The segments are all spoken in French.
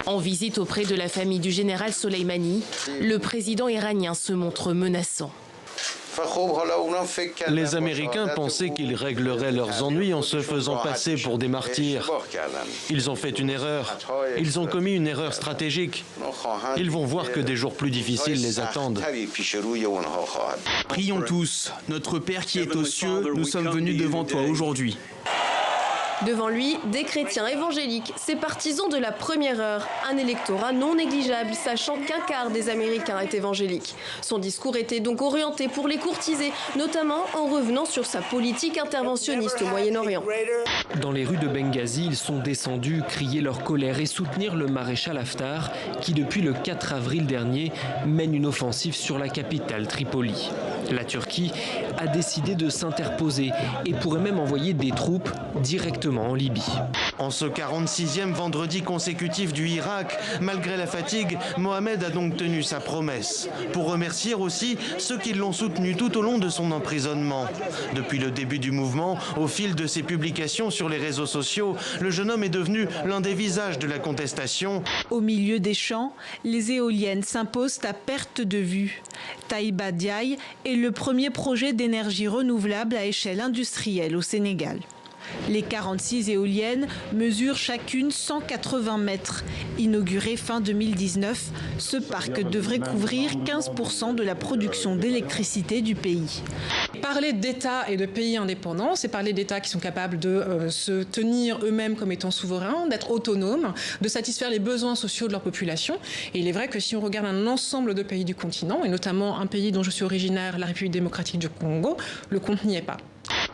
En visite auprès de la famille du général Soleimani, le président iranien se montre menaçant. Les Américains pensaient qu'ils régleraient leurs ennuis en se faisant passer pour des martyrs. Ils ont fait une erreur. Ils ont commis une erreur stratégique. Ils vont voir que des jours plus difficiles les attendent. Prions tous. Notre Père qui est aux cieux, nous sommes venus devant toi aujourd'hui. Devant lui, des chrétiens évangéliques, ces partisans de la première heure, un électorat non négligeable, sachant qu'un quart des Américains est évangélique. Son discours était donc orienté pour les courtiser, notamment en revenant sur sa politique interventionniste au Moyen-Orient. Dans les rues de Benghazi, ils sont descendus crier leur colère et soutenir le maréchal Haftar, qui depuis le 4 avril dernier mène une offensive sur la capitale Tripoli. La Turquie a décidé de s'interposer et pourrait même envoyer des troupes directement en Libye. En ce 46e vendredi consécutif du Irak, malgré la fatigue, Mohamed a donc tenu sa promesse. Pour remercier aussi ceux qui l'ont soutenu tout au long de son emprisonnement. Depuis le début du mouvement, au fil de ses publications sur les réseaux sociaux, le jeune homme est devenu l'un des visages de la contestation. Au milieu des champs, les éoliennes s'imposent à perte de vue. Taïba Diaye est le premier projet d'énergie renouvelable à échelle industrielle au Sénégal. Les 46 éoliennes mesurent chacune 180 mètres. Inauguré fin 2019, ce parc devrait couvrir 15% de la production d'électricité du pays. Parler d'États et de pays indépendants, c'est parler d'États qui sont capables de se tenir eux-mêmes comme étant souverains, d'être autonomes, de satisfaire les besoins sociaux de leur population. Et il est vrai que si on regarde un ensemble de pays du continent, et notamment un pays dont je suis originaire, la République démocratique du Congo, le compte n'y est pas.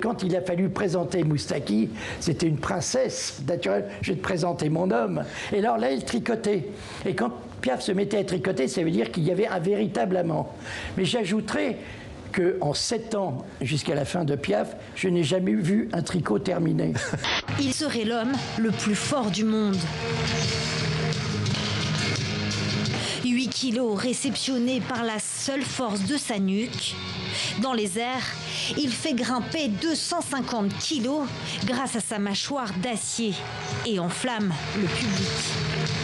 Quand il a fallu présenter Moustaki, c'était une princesse naturelle. Je vais te présenter mon homme. Et alors là, il tricotait. Et quand Piaf se mettait à tricoter, ça veut dire qu'il y avait un véritable amant. Mais j'ajouterais qu'en 7 ans, jusqu'à la fin de Piaf, je n'ai jamais vu un tricot terminé. Il serait l'homme le plus fort du monde. 8 kilos réceptionnés par la seule force de sa nuque. Dans les airs, il fait grimper 250 kilos grâce à sa mâchoire d'acier et enflamme le public.